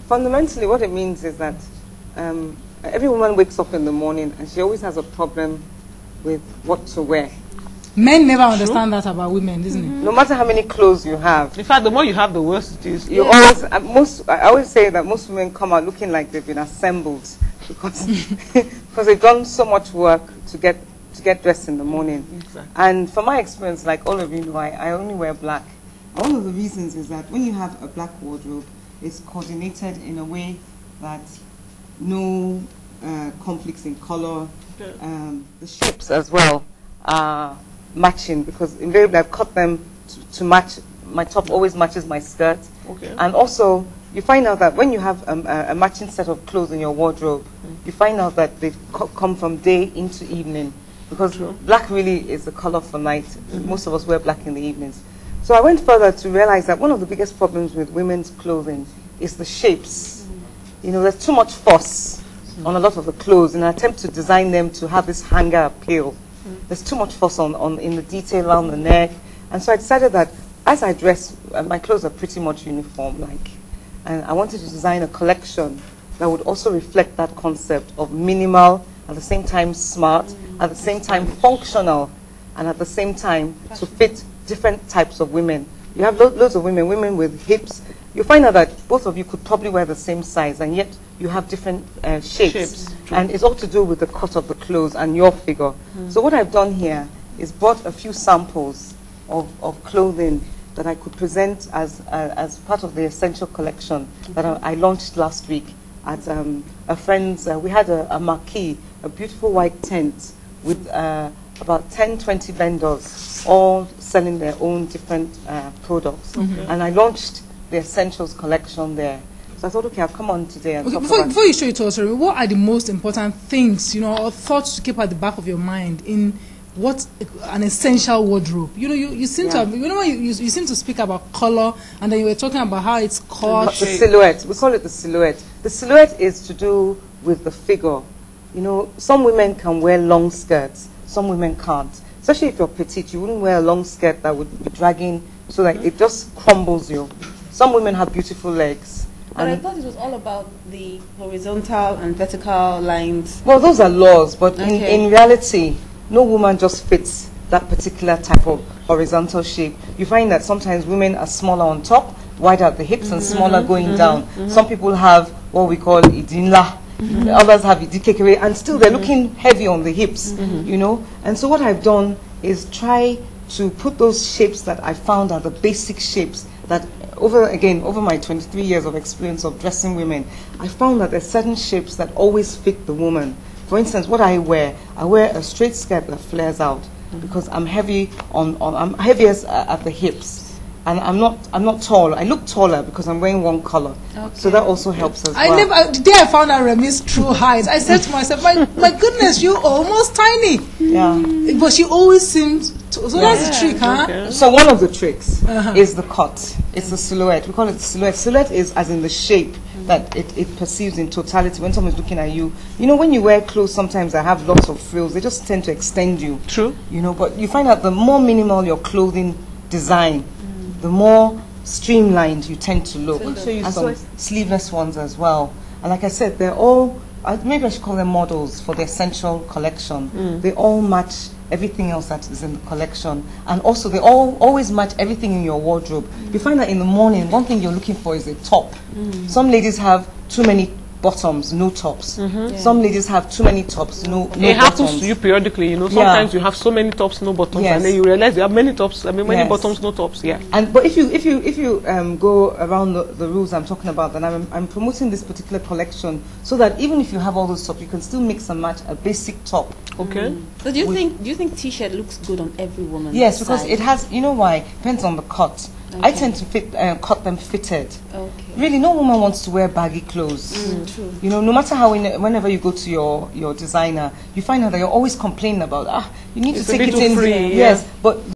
Fundamentally, what it means is that every woman wakes up in the morning and she always has a problem with what to wear. Men never understand that about women, isn't it? No matter how many clothes you have. In fact, the more you have, the worse it is. You always, I always say that most women come out looking like they've been assembled because because they've done so much work to get dressed in the morning. Exactly. And from my experience, like all of you know, I only wear black. One of the reasons is that when you have a black wardrobe, it's coordinated in a way that no conflicts in color. The shapes as well are matching, because invariably I've cut them to match. My top always matches my skirt. Okay. And also, you find out that when you have a matching set of clothes in your wardrobe, you find out that they come from day into evening, because black really is the color for night. Most of us wear black in the evenings. So I went further to realize that one of the biggest problems with women's clothing is the shapes. You know, there's too much fuss on a lot of the clothes in an attempt to design them to have this hanger appeal. There's too much fuss in the detail around the neck. And so I decided that as I dress, my clothes are pretty much uniform-like. And I wanted to design a collection that would also reflect that concept of minimal, at the same time smart, at the same time functional, and at the same time to fit different types of women. You have loads of women with hips. You find out that both of you could probably wear the same size, and yet you have different shapes. And it's all to do with the cut of the clothes and your figure. So what I've done here is brought a few samples of clothing that I could present as part of the essential collection that I launched last week at a friend's. We had a marquee, a beautiful white tent with about 10, 20 vendors, all selling their own different products. And I launched the Essentials collection there. So I thought, okay, I'll come on today and talk about... Before you show it to us, what are the most important things, you know, or thoughts to keep at the back of your mind in what an essential wardrobe? You know, you seem to have, you know, you seem to speak about color, and then you were talking about how it's cut. The silhouette. We call it the silhouette. The silhouette is to do with the figure. You know, some women can wear long skirts, some women can't. Especially if you're petite, you wouldn't wear a long skirt that would be dragging so that it just crumbles you. Some women have beautiful legs. But I thought it was all about the horizontal and vertical lines. Well, those are laws, but in reality, no woman just fits that particular type of horizontal shape. You find that sometimes women are smaller on top, wide at the hips, and smaller going down. Some people have what we call idinla. Others have idikekere, and still they're looking heavy on the hips, you know. And so what I've done is try to put those shapes that I found are the basic shapes that over my 23 years of experience of dressing women, I found that there's certain shapes that always fit the woman. For instance, what I wear a straight skirt that flares out because I'm heavy I'm heaviest at the hips. And I'm not tall. I look taller because I'm wearing one color. So that also helps as well. The day I found out Remi's true height, I said to myself, my goodness, you're almost tiny. Yeah. But she always seemed so that's the trick, huh? Okay. So one of the tricks is the cut. It's the silhouette. We call it the silhouette. Silhouette is as in the shape that it perceives in totality when someone's looking at you. You know, when you wear clothes sometimes that have lots of frills, they just tend to extend you. True. You know, but you find out the more minimal your clothing design, the more streamlined you tend to look. I'll show you some sleeveless ones as well. And like I said, they're all, maybe I should call them models for the Essential collection. They all match everything else that is in the collection. And also they all always match everything in your wardrobe. You find that in the morning, one thing you're looking for is a top. Some ladies have too many bottoms, no tops. Some ladies have too many tops, no bottoms. It happens to you periodically, you know. Sometimes you have so many tops, no bottoms, and then you realize you have many tops. I mean, many bottoms, no tops. Yeah. But if you go around the rules I'm talking about, then I'm promoting this particular collection so that even if you have all those tops, you can still mix and match a basic top. Okay. So do you think t-shirt looks good on every woman? Yes, because it has. You know why? Depends on the cut. I tend to cut them fitted. Really, no woman wants to wear baggy clothes. True. You know, no matter how, whenever you go to your designer, you find out that you're always complaining about, you need to take it in. Free, yes, but